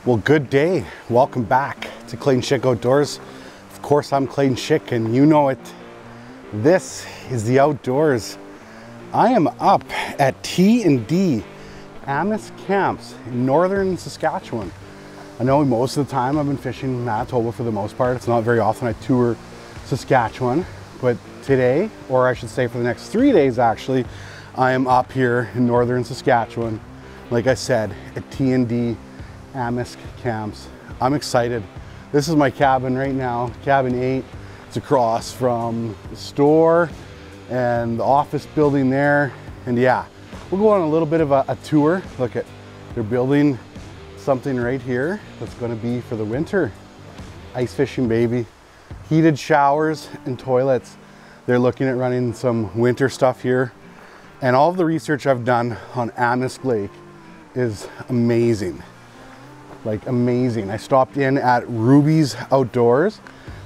Well, good day. Welcome back to Clayton Schick Outdoors. Of course, I'm Clayton Schick, and you know it. This is the outdoors. I am up at T&D Amisk Camps in northern Saskatchewan. I know most of the time I've been fishing Manitoba for the most part. It's not very often I tour Saskatchewan, but today, or I should say for the next 3 days actually, I am up here in northern Saskatchewan, like I said, at T&D Amisk Camps. I'm excited. This is my cabin right now, cabin 8. It's across from the store and the office building there. And yeah, we'll go on a little bit of a tour. Look at, they're building something right here that's going to be for the winter. Ice fishing, baby. Heated showers and toilets. They're looking at running some winter stuff here. And all of the research I've done on Amisk Lake is amazing. Like amazing. I stopped in at Ruby's Outdoors,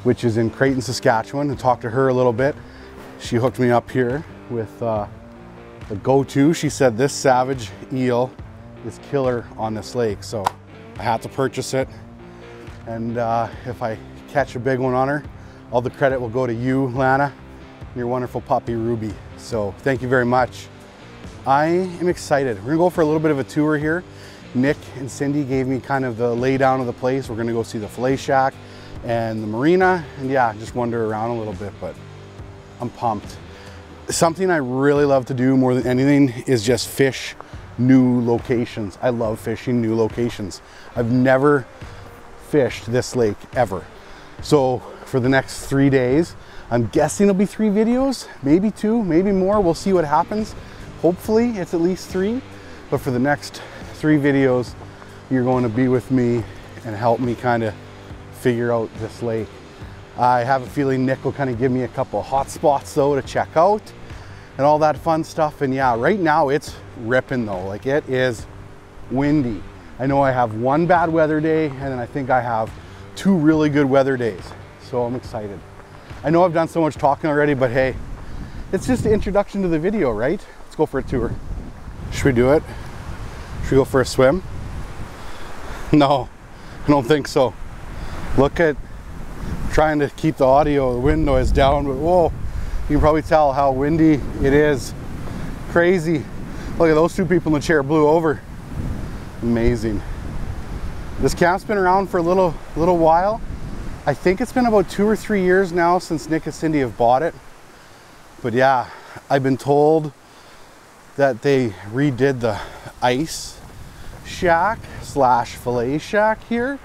which is in Clayton, Saskatchewan, and talked to her a little bit. She hooked me up here with the go-to. She said this savage eel is killer on this lake, so I had to purchase it. And if I catch a big one on her, all the credit will go to you, Lana, and your wonderful puppy, Ruby. So thank you very much. I am excited. We're gonna go for a little bit of a tour here. Nick and Cindy gave me kind of the laydown of the place. We're gonna go see the fillet shack and the marina, and yeah, just wander around a little bit, but I'm pumped. Something I really love to do more than anything is just fish new locations. I love fishing new locations. I've never fished this lake ever. So for the next 3 days, I'm guessing it'll be 3 videos, maybe 2, maybe more. We'll see what happens. Hopefully it's at least 3, but for the next 3 videos, you're going to be with me and help me kind of figure out this lake. I have a feeling Nick will kind of give me a couple hot spots though to check out and all that fun stuff. And yeah, right now it's ripping though. Like, it is windy. I know I have 1 bad weather day, and then I think I have 2 really good weather days. So I'm excited. I know I've done so much talking already, but hey, it's just the introduction to the video, right? Let's go for a tour. Should we do it? Should we go for a swim? No, I don't think so. Look at, trying to keep the audio, the wind noise down, but whoa, you can probably tell how windy it is. Crazy. Look at those 2 people in the chair blew over. Amazing. This camp's been around for a little while. I think it's been about 2 or 3 years now since Nick and Cindy have bought it. But yeah, I've been told that they redid the ice shack slash fillet shack here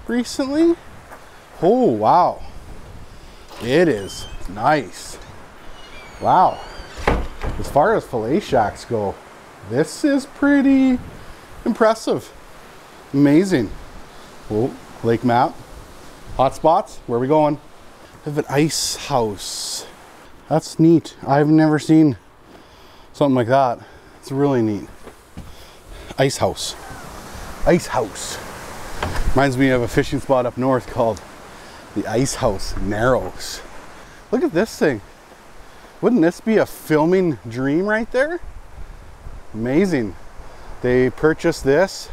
recently. Oh wow, it is nice. Wow, as far as fillet shacks go, this is pretty impressive. Amazing. Oh, lake map. Hot spots, where are we going? I have an ice house. That's neat. I've never seen something like that. It's really neat. Ice house. Ice house. Reminds me of a fishing spot up north called the Ice House Narrows. Look at this thing. Wouldn't this be a filming dream right there? Amazing. They purchased this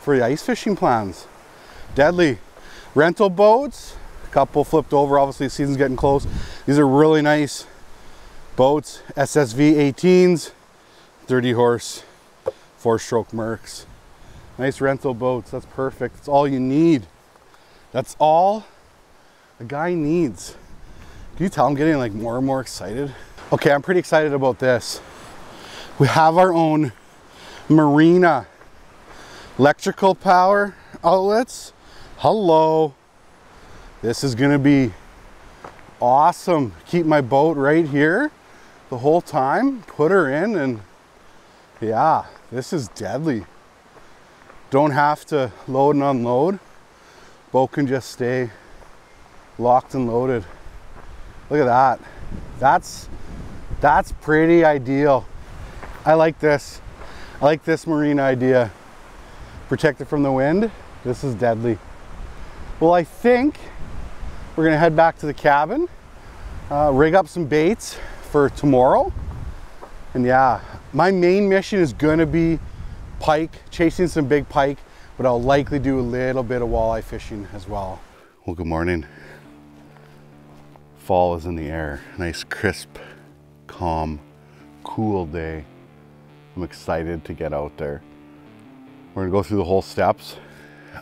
for the ice fishing plans. Deadly. Rental boats, a couple flipped over. Obviously the season's getting close. These are really nice boats. SSV 18s, 30 horse, 4-stroke Mercs. Nice rental boats. That's perfect. That's all you need. That's all a guy needs. Can you tell I'm getting like more and more excited? Okay, I'm pretty excited about this. We have our own marina. Electrical power outlets. Hello. This is gonna be awesome. Keep my boat right here the whole time. Put her in, and yeah, this is deadly. Don't have to load and unload. Boat can just stay locked and loaded. Look at that. That's pretty ideal. I like this. I like this marine idea. Protect it from the wind. This is deadly. Well, I think we're gonna head back to the cabin, rig up some baits for tomorrow. And yeah, my main mission is gonna be pike, chasing some big pike. but I'll likely do a little bit of walleye fishing as well. Well, good morning. Fall is in the air. Nice, crisp, calm, cool day. I'm excited to get out there. We're gonna go through the whole steps.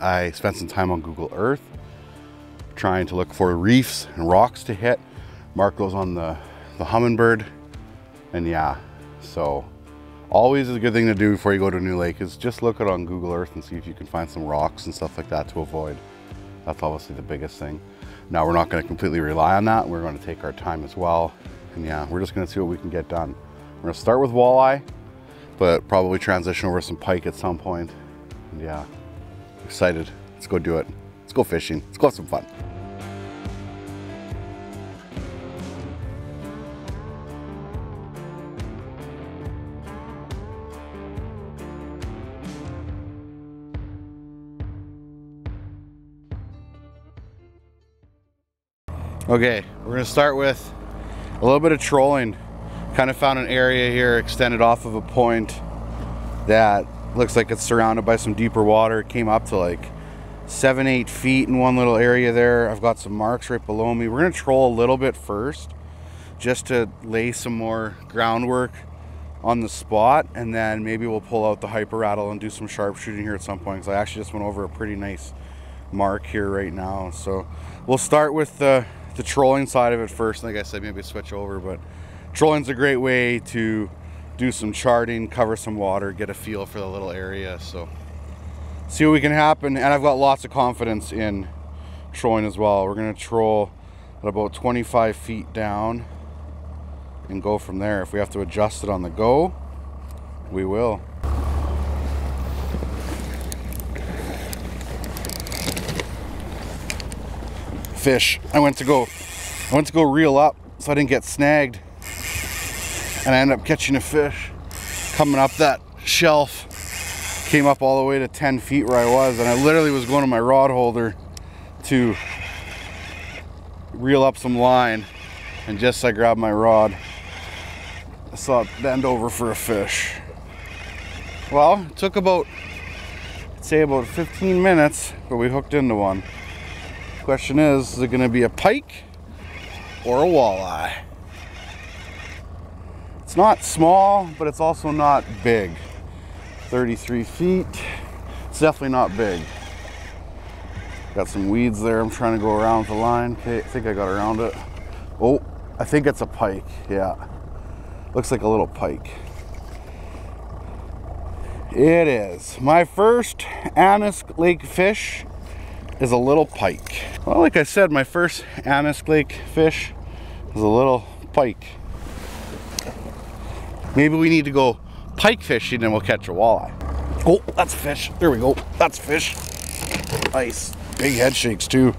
I spent some time on Google Earth trying to look for reefs and rocks to hit. Mark those on the Humminbird. And yeah, so always is a good thing to do before you go to a new lake is just look it on Google Earth and see if you can find some rocks and stuff like that to avoid. That's obviously the biggest thing. Now we're not going to completely rely on that. We're going to take our time as well. And yeah, we're just going to see what we can get done. We're going to start with walleye, but probably transition over some pike at some point. And yeah, excited. Let's go do it. Let's go fishing. Let's go have some fun. Okay, we're gonna start with a little bit of trolling. Kind of found an area here extended off of a point that looks like it's surrounded by some deeper water. It came up to like 7-8 feet in one little area there. I've got some marks right below me. We're gonna troll a little bit first just to lay some more groundwork on the spot, and then maybe we'll pull out the hyper rattle and do some sharpshooting here at some point, because I actually just went over a pretty nice mark here right now. So we'll start with the trolling side of it first. Like I said, maybe switch over, but trolling's a great way to do some charting, cover some water, get a feel for the little area. So see what we can happen. And I've got lots of confidence in trolling as well. We're gonna troll at about 25 feet down and go from there. If we have to adjust it on the go, we will. Fish. I went to go reel up so I didn't get snagged, and I ended up catching a fish coming up that shelf. Came up all the way to 10 feet where I was, and I literally was going to my rod holder to reel up some line, and just as I grabbed my rod, I saw it bend over for a fish. Well, it took about, I'd say about 15 minutes, but we hooked into one. Question is it going to be a pike or a walleye? It's not small, but it's also not big. 33 feet. It's definitely not big. Got some weeds there. I'm trying to go around the line. Okay, I think I got around it. Oh, I think it's a pike. Yeah. Looks like a little pike. It is. My first Amisk Lake fish is a little pike. Well, like I said, my first Amisk Lake fish is a little pike. Maybe we need to go pike fishing and we'll catch a walleye. Oh, that's fish. There we go. That's fish. Nice. Big head shakes too.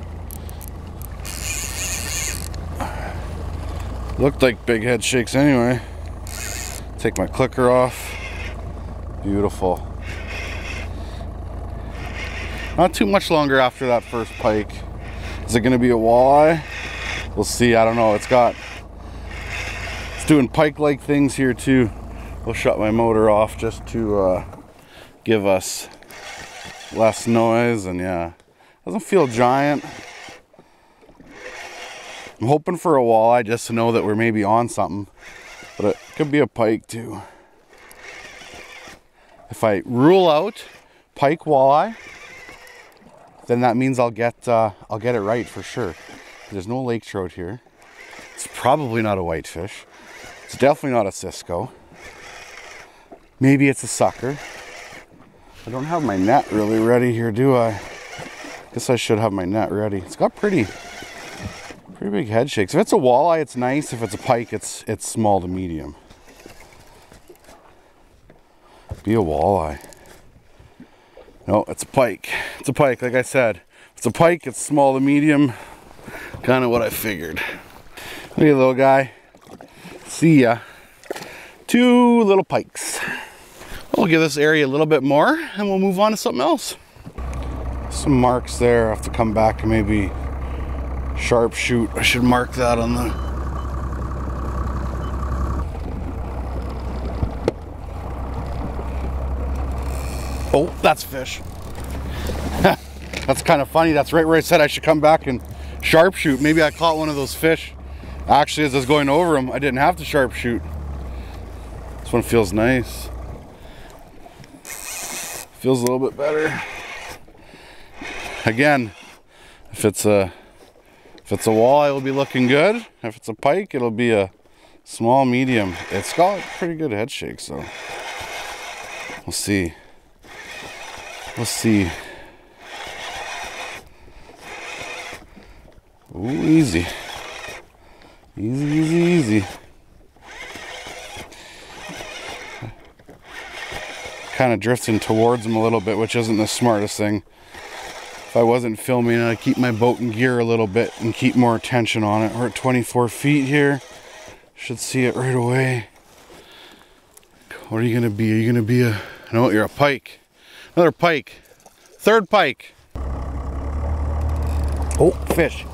Looked like big head shakes anyway. Take my clicker off. Beautiful. Not too much longer after that first pike. Is it gonna be a walleye? We'll see. I don't know. It's doing pike-like things here too. We'll shut my motor off just to give us less noise, and yeah, doesn't feel giant. I'm hoping for a walleye just to know that we're maybe on something, but it could be a pike too. If I rule out pike walleye, then that means I'll get it right for sure. There's no lake trout here. It's probably not a whitefish. It's definitely not a Cisco. Maybe it's a sucker. I don't have my net really ready here, do I? Guess I should have my net ready. It's got pretty big head shakes. If it's a walleye, it's nice. If it's a pike, it's small to medium. Be a walleye. No, it's a pike. It's a pike, like I said. If it's a pike, it's small to medium. Kind of what I figured. Look at the little guy. See ya. 2 little pikes. We'll give this area a little bit more and we'll move on to something else. Some marks there. I have to come back and maybe sharpshoot. I should mark that on the... Oh, that's fish. That's kind of funny. That's right where I said I should come back and sharpshoot. Maybe I caught one of those fish. Actually, as I was going over them, I didn't have to sharpshoot. This one feels nice. Feels a little bit better. Again, if it's a walleye, it'll be looking good. If it's a pike, it'll be a small, medium. It's got pretty good head shake, so we'll see. Let's see. Ooh, easy. Easy, easy, easy. Kind of drifting towards him a little bit, which isn't the smartest thing. If I wasn't filming, I'd keep my boat in gear a little bit and keep more attention on it. We're at 24 feet here. Should see it right away. What are you gonna be? Are you gonna be a... No, you're a pike. Another pike. Third pike. Oh, fish.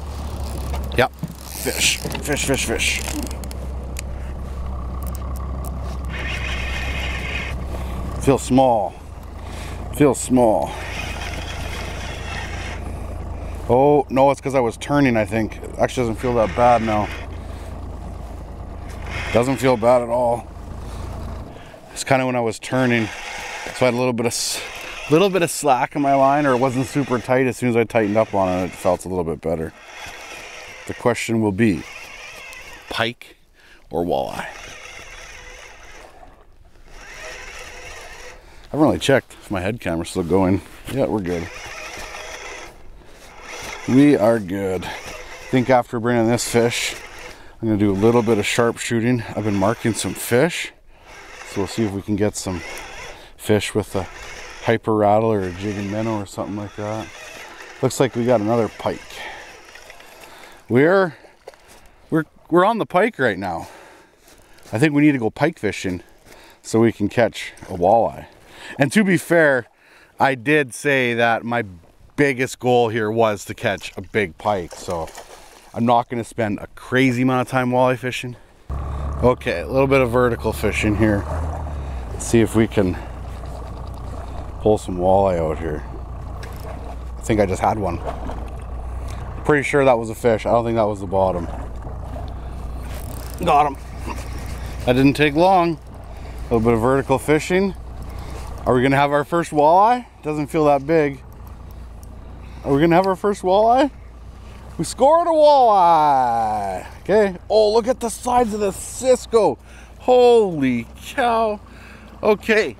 Yep, fish, fish, fish, fish. Feels small. Feels small. Oh, no, it's because I was turning, I think. It actually doesn't feel that bad now. Doesn't feel bad at all. It's kind of when I was turning. So I had a little bit of slack in my line, or it wasn't super tight. As soon as I tightened up on it, it felt a little bit better. The question will be, pike or walleye? I haven't really checked if my head camera's still going. Yeah, we're good. We are good. I think after bringing this fish, I'm gonna do a little bit of sharp shooting. I've been marking some fish, so we'll see if we can get some fish with a hyper rattle or a jig and minnow or something like that. Looks like we got another pike. We're on the pike right now. I think we need to go pike fishing so we can catch a walleye. And to be fair, I did say that my biggest goal here was to catch a big pike, so I'm not going to spend a crazy amount of time walleye fishing. Okay, a little bit of vertical fishing here. Let's see if we can pull some walleye out here. I think I just had one. Pretty sure that was a fish. I don't think that was the bottom. Got him. That didn't take long. A little bit of vertical fishing. Are we gonna have our first walleye? Doesn't feel that big. Are we gonna have our first walleye? We scored a walleye. Okay. Oh, look at the size of this Cisco. Holy cow. Okay.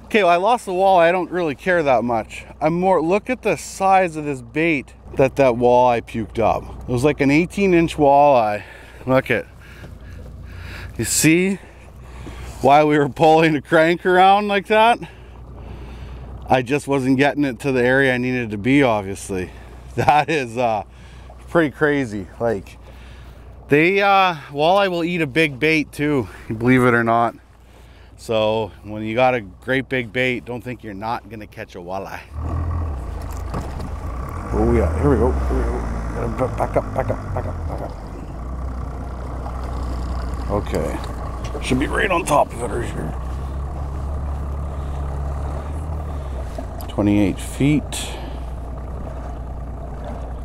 Okay, well, I lost the walleye. I don't really care that much. I'm more, look at the size of this bait that walleye puked up. It was like an 18-inch walleye. Look at, you see why we were pulling a crank around like that? I just wasn't getting it to the area I needed to be, obviously. That is pretty crazy. Like, walleye will eat a big bait too, believe it or not. So when you got a great big bait, don't think you're not gonna catch a walleye. Oh yeah, here we go, here we go. Back up, back up, back up, back up. Okay, should be right on top of it right here. 28 feet.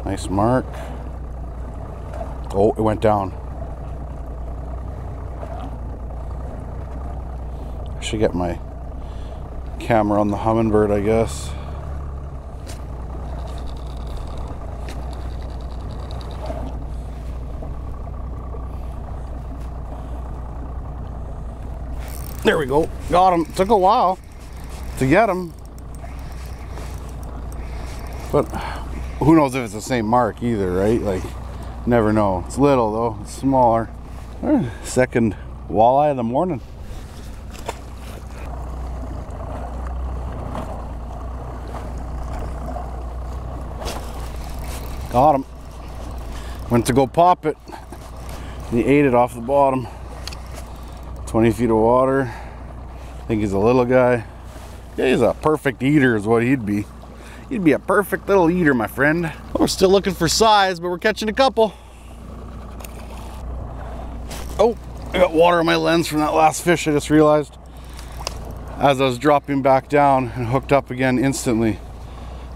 Nice mark. Oh, it went down. I should get my camera on the Humminbird, I guess. There we go. Got him. Took a while to get him. But who knows if it's the same mark either, right? Like, never know. It's little though. It's smaller. Second walleye of the morning. Got him. Went to go pop it. He ate it off the bottom. 20 feet of water. I think he's a little guy. Yeah, he's a perfect eater is what he'd be. He'd be a perfect little eater, my friend. We're still looking for size, but we're catching a couple. Oh, I got water on my lens from that last fish, I just realized. As I was dropping back down and hooked up again instantly.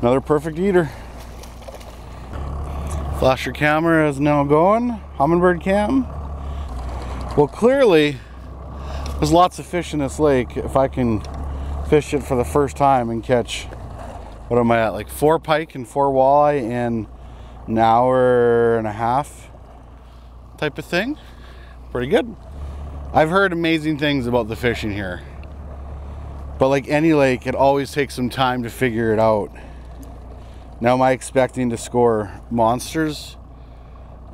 Another perfect eater. Flasher camera is now going. Humminbird cam. Well, clearly there's lots of fish in this lake. If I can fish it for the first time and catch, what am I at, like 4 pike and 4 walleye in an hour and a half type of thing. Pretty good. I've heard amazing things about the fishing here, but like any lake, it always takes some time to figure it out. Now, am I expecting to score monsters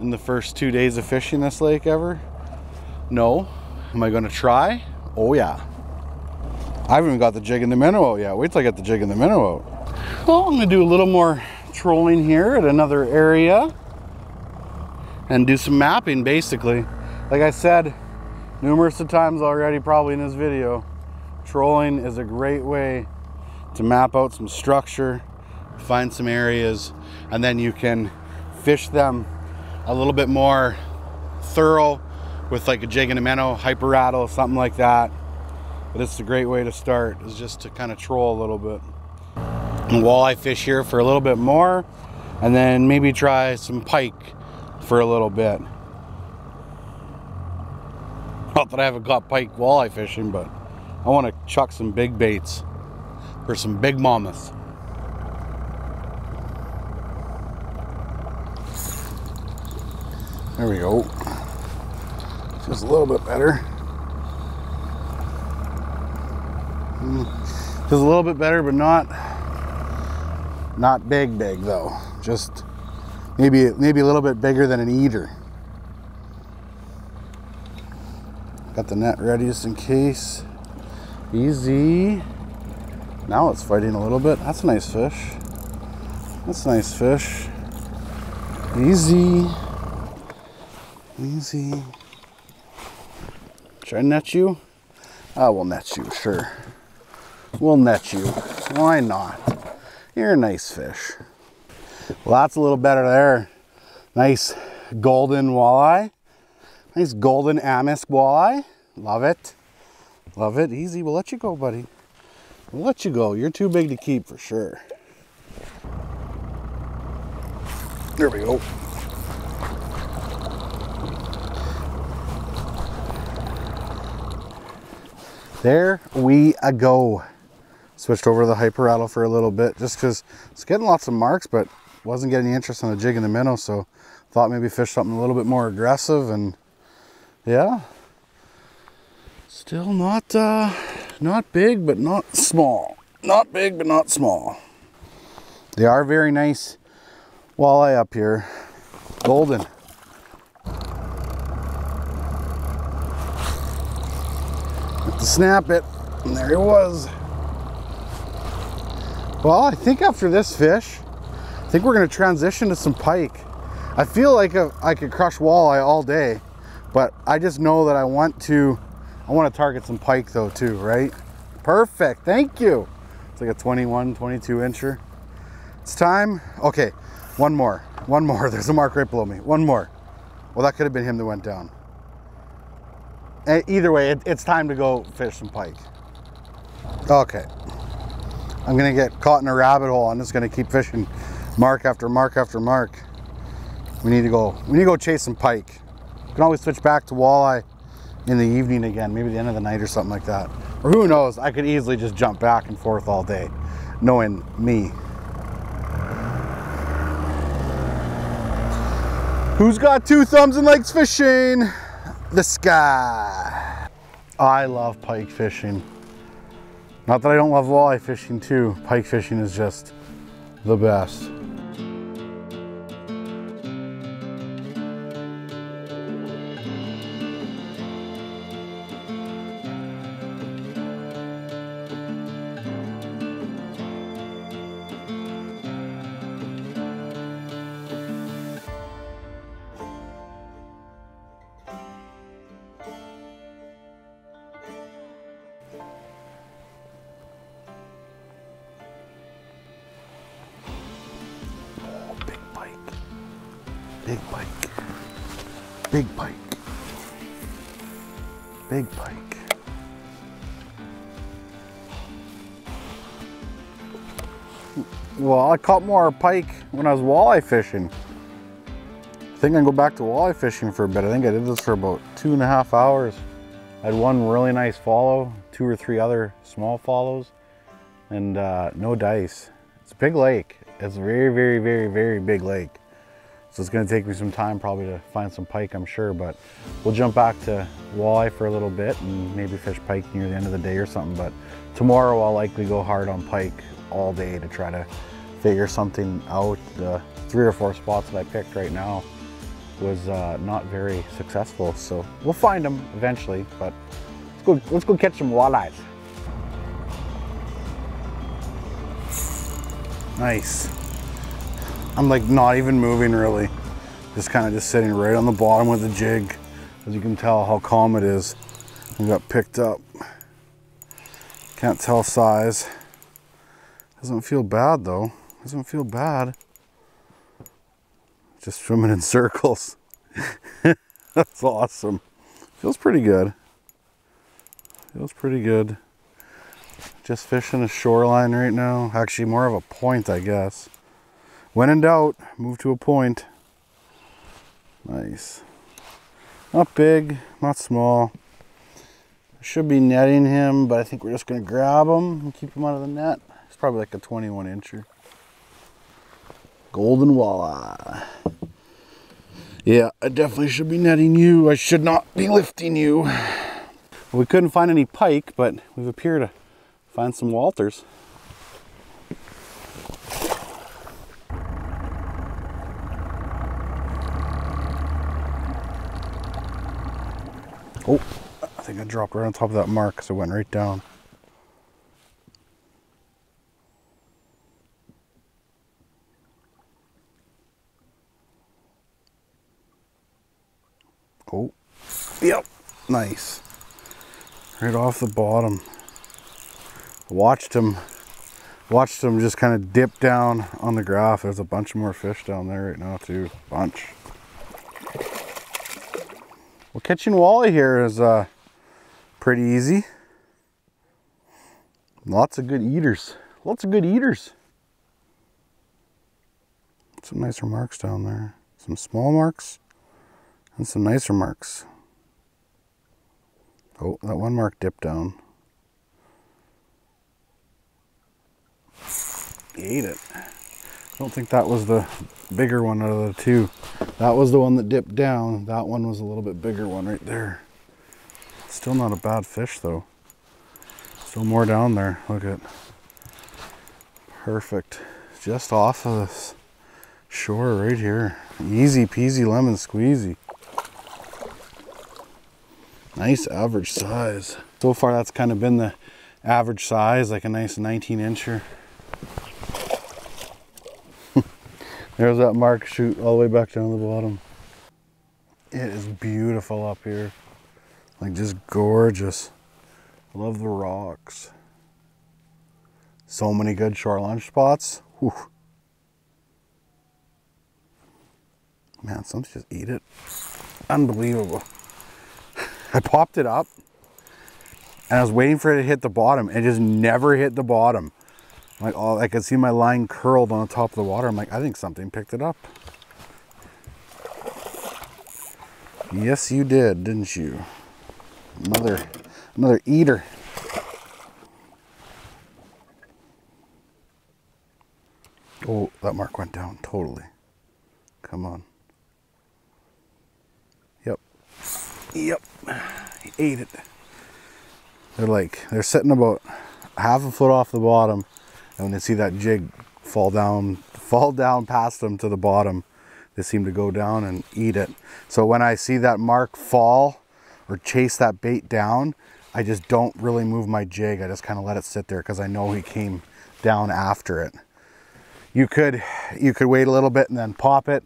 in the first 2 days of fishing this lake ever? No. Am I going to try? Oh yeah. I haven't even got the jig and the minnow out yet. Wait till I get the jig and the minnow out. Well, I'm going to do a little more trolling here at another area and do some mapping, basically. Like I said numerous of times already, probably in this video, trolling is a great way to map out some structure, find some areas, and then you can fish them a little bit more thorough with like a jig and a minnow, hyper rattle, something like that. But it's a great way to start, is just to kind of troll a little bit. And walleye fish here for a little bit more, and then maybe try some pike for a little bit. Not that I haven't got pike walleye fishing, but I want to chuck some big baits for some big mamas. There we go. Just a little bit better. Just a little bit better, but not big though. Just maybe a little bit bigger than an eater. Got the net ready just in case. Easy. Now it's fighting a little bit. That's a nice fish. That's a nice fish. Easy. Easy. Should I net you? I will net you, sure. We'll net you. Why not? You're a nice fish. Well, that's a little better there. Nice golden walleye. Nice golden Amisk walleye. Love it. Love it. Easy. We'll let you go, buddy. We'll let you go. You're too big to keep for sure. There we go. There we go. Switched over to the hyper rattle for a little bit just because it's getting lots of marks, but wasn't getting any interest on the jig and the minnow, so thought maybe fish something a little bit more aggressive. And yeah, still not big, but not small. Not big, but not small. They are very nice walleye up here. Golden. Have to snap it, and there he was. Well, I think after this fish, I think we're going to transition to some pike. I feel like I could crush walleye all day, but I just know that I want to target some pike though too, right? Perfect, thank you. It's like a 21, 22 incher. It's time. Okay, one more. There's a mark right below me. One more. Well, that could have been him that went down. Either way, it's time to go fish some pike. Okay. I'm gonna get caught in a rabbit hole. I'm just gonna keep fishing mark after mark after mark. We need to go chase some pike. We can always switch back to walleye in the evening again, maybe the end of the night or something like that. Or who knows, I could easily just jump back and forth all day, knowing me. Who's got 2 thumbs and likes fishing? This guy. I love pike fishing. Not that I don't love walleye fishing too. Pike fishing is just the best. Big pike. Big pike. Big pike. Well, I caught more pike when I was walleye fishing. I think I can go back to walleye fishing for a bit. I think I did this for about 2.5 hours. I had one really nice follow, 2 or 3 other small follows, and no dice. It's a big lake. It's a very, very, very, very big lake. So it's gonna take me some time probably to find some pike, I'm sure, but we'll jump back to walleye for a little bit and maybe fish pike near the end of the day or something. But tomorrow I'll likely go hard on pike all day to try to figure something out. The 3 or 4 spots that I picked right now was not very successful, so we'll find them eventually, but let's go catch some walleyes. Nice. I'm like not even moving really, just kind of just sitting right on the bottom with the jig. As you can tell how calm it is. I got picked up. Can't tell size. Doesn't feel bad though. Doesn't feel bad. Just swimming in circles. That's awesome. Feels pretty good. Feels pretty good. Just fishing a shoreline right now. Actually more of a point, I guess. When in doubt, move to a point. Nice. Not big, not small. I should be netting him, but I think we're just gonna grab him and keep him out of the net. It's probably like a 21 incher. Golden walleye. Yeah, I definitely should be netting you. I should not be lifting you. Well, we couldn't find any pike, but we've appeared to find some Walters. Oh, I think I dropped right on top of that mark, so it went right down. Oh, yep, nice. Right off the bottom. Watched him just kind of dip down on the graph. There's a bunch more fish down there right now too, bunch. Well, catching walleye here is pretty easy. Lots of good eaters. Lots of good eaters. Some nicer marks down there. Some small marks and some nicer marks. Oh, that one mark dipped down. He ate it. I don't think that was the bigger one out of the two. That was the one that dipped down. That one was a little bit bigger one right there. Still not a bad fish though. Still more down there. Look at. Perfect. Just off of this shore right here. Easy peasy lemon squeezy. Nice average size. So far that's kind of been the average size, like a nice 19 incher. There's that mark shoot all the way back down the bottom. It is beautiful up here. Like just gorgeous. Love the rocks. So many good shore lunch spots. Whew. Man, some just eat it. Unbelievable. I popped it up and I was waiting for it to hit the bottom. It just never hit the bottom. Like, oh, I could see my line curled on the top of the water. I'm like, I think something picked it up. Yes, you did, didn't you? Another eater. Oh, that mark went down totally. Come on. Yep. Yep. He ate it. They're sitting about half a foot off the bottom. And when they see that jig fall down past them to the bottom, they seem to go down and eat it. So when I see that mark fall or chase that bait down, I just don't really move my jig. I just kind of let it sit there because I know he came down after it. You could wait a little bit and then pop it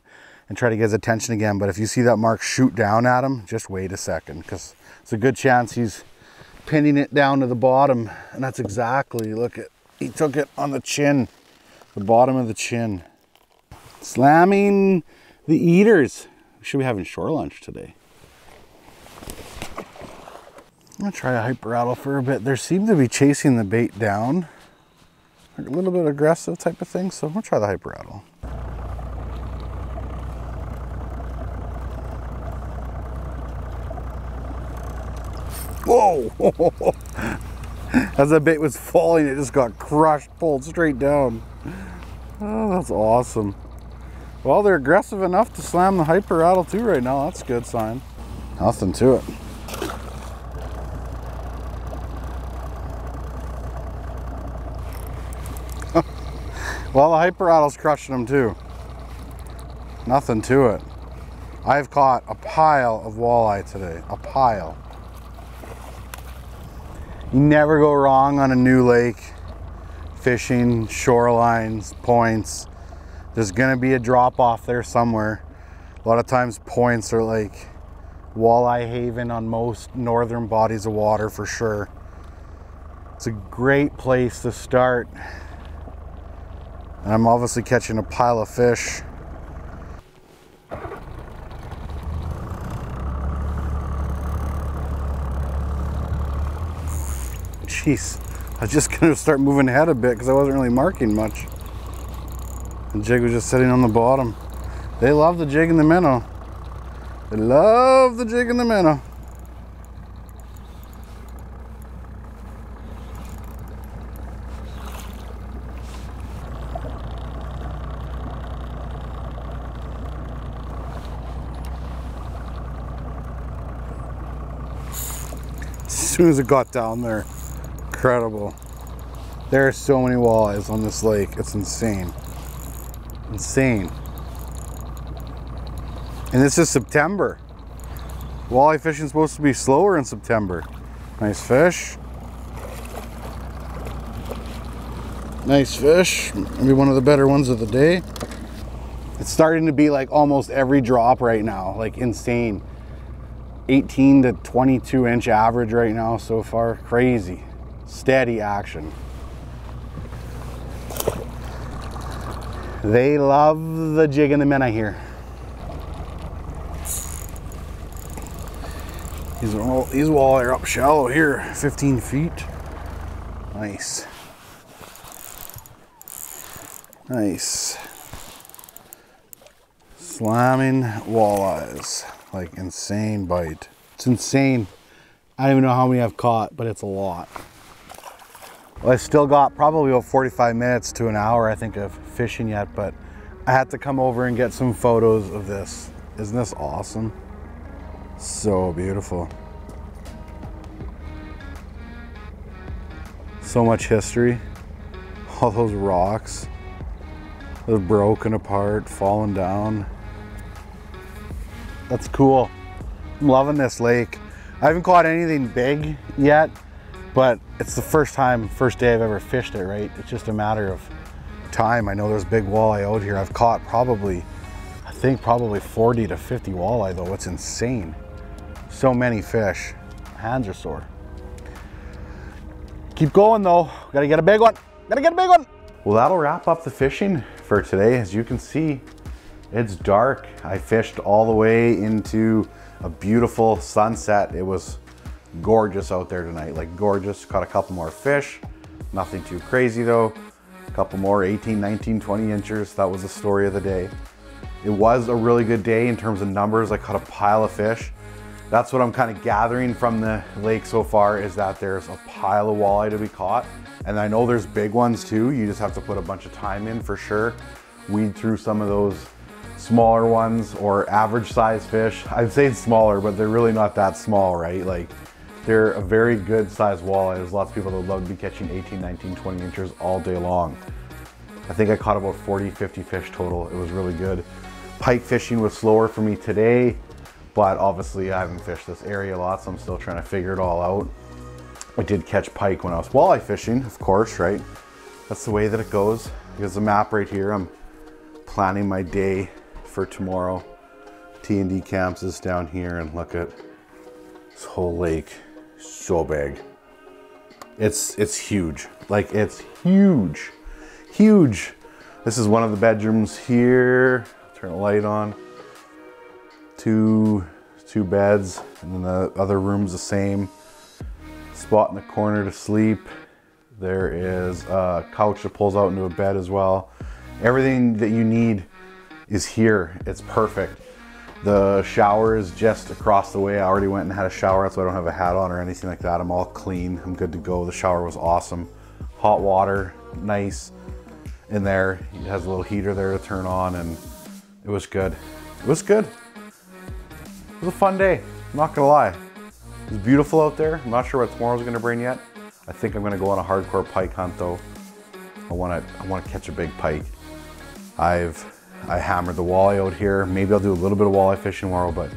and try to get his attention again. But if you see that mark shoot down at him, just wait a second because it's a good chance he's pinning it down to the bottom. And that's exactly, look at, he took it on the chin, the bottom of the chin. Slamming the eaters. We should be having shore lunch today. I'm gonna try a hyper rattle for a bit. They seem to be chasing the bait down. a little bit aggressive type of thing, so we'll try the hyper rattle. Whoa! As the bait was falling, it just got crushed, pulled straight down. Oh, that's awesome. Well, they're aggressive enough to slam the hyper rattle too right now. That's a good sign. Nothing to it. Well, the hyper rattle's crushing them too. Nothing to it. I've caught a pile of walleye today. A pile. You never go wrong on a new lake. Fishing, shorelines, points. There's gonna be a drop off there somewhere. A lot of times points are like walleye haven on most northern bodies of water for sure. It's a great place to start. And I'm obviously catching a pile of fish. Jeez, I was just gonna start moving ahead a bit because I wasn't really marking much. The jig was just sitting on the bottom. They love the jig and the minnow. They love the jig and the minnow. As soon as it got down there, incredible. There are so many walleyes on this lake. It's insane. Insane. And this is September. Walleye fishing is supposed to be slower in September. Nice fish. Nice fish. Maybe one of the better ones of the day. It's starting to be like almost every drop right now. Like insane. 18 to 22 inch average right now so far. Crazy. Steady action. They love the jig and the minnow here. These walleye are up shallow here, 15 feet. Nice. Nice. Slamming walleyes. Like insane bite. It's insane. I don't even know how many I've caught, but it's a lot. Well, I still got probably about 45 minutes to an hour, I think, of fishing yet, but I had to come over and get some photos of this. Isn't this awesome? So beautiful. So much history. All those rocks. They're broken apart, falling down. That's cool. I'm loving this lake. I haven't caught anything big yet, but it's the first day I've ever fished it, right? It's just a matter of time. I know there's big walleye out here. I've caught probably 40 to 50 walleye though. It's insane. So many fish. My hands are sore. Keep going though. Gotta get a big one. Gotta get a big one. Well, that'll wrap up the fishing for today. As you can see, it's dark. I fished all the way into a beautiful sunset. It was gorgeous out there tonight, like gorgeous. Caught a couple more fish. Nothing too crazy though. A couple more 18, 19, 20 inchers. That was the story of the day. It was a really good day in terms of numbers. I caught a pile of fish. That's what I'm kind of gathering from the lake so far, is that there's a pile of walleye to be caught. And I know there's big ones too. You just have to put a bunch of time in for sure. Weed through some of those smaller ones or average size fish. I'd say smaller, but they're really not that small, right? Like they're a very good size walleye. There's lots of people that would love to be catching 18, 19, 20 inches all day long. I think I caught about 40, 50 fish total. It was really good. Pike fishing was slower for me today, but obviously I haven't fished this area a lot, so I'm still trying to figure it all out. I did catch pike when I was walleye fishing, of course, right? That's the way that it goes. Here's the map right here. I'm planning my day for tomorrow. T&D Camps is down here, and look at this whole lake. So big. It's huge. Like it's huge. Huge. This is one of the bedrooms here. Turn the light on. Two beds, and then the other room's the same. Spot in the corner to sleep. There is a couch that pulls out into a bed as well. Everything that you need is here. It's perfect. The shower is just across the way. I already went and had a shower. That's why I don't have a hat on or anything like that. I'm all clean. I'm good to go. The shower was awesome. Hot water, nice in there. It has a little heater there to turn on, and it was good. It was good. It was a fun day. I'm not gonna lie. It was beautiful out there. I'm not sure what tomorrow's gonna bring yet. I think I'm gonna go on a hardcore pike hunt though. I wanna catch a big pike. I hammered the walleye out here. Maybe I'll do a little bit of walleye fishing tomorrow, but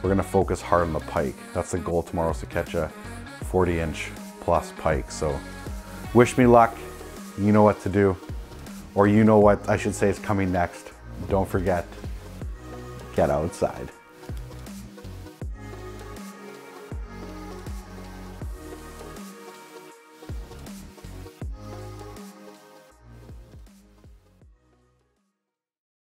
we're gonna focus hard on the pike. That's the goal tomorrow, is to catch a 40-inch plus pike. So wish me luck. You know what to do. Or you know what I should say is coming next. Don't forget, get outside.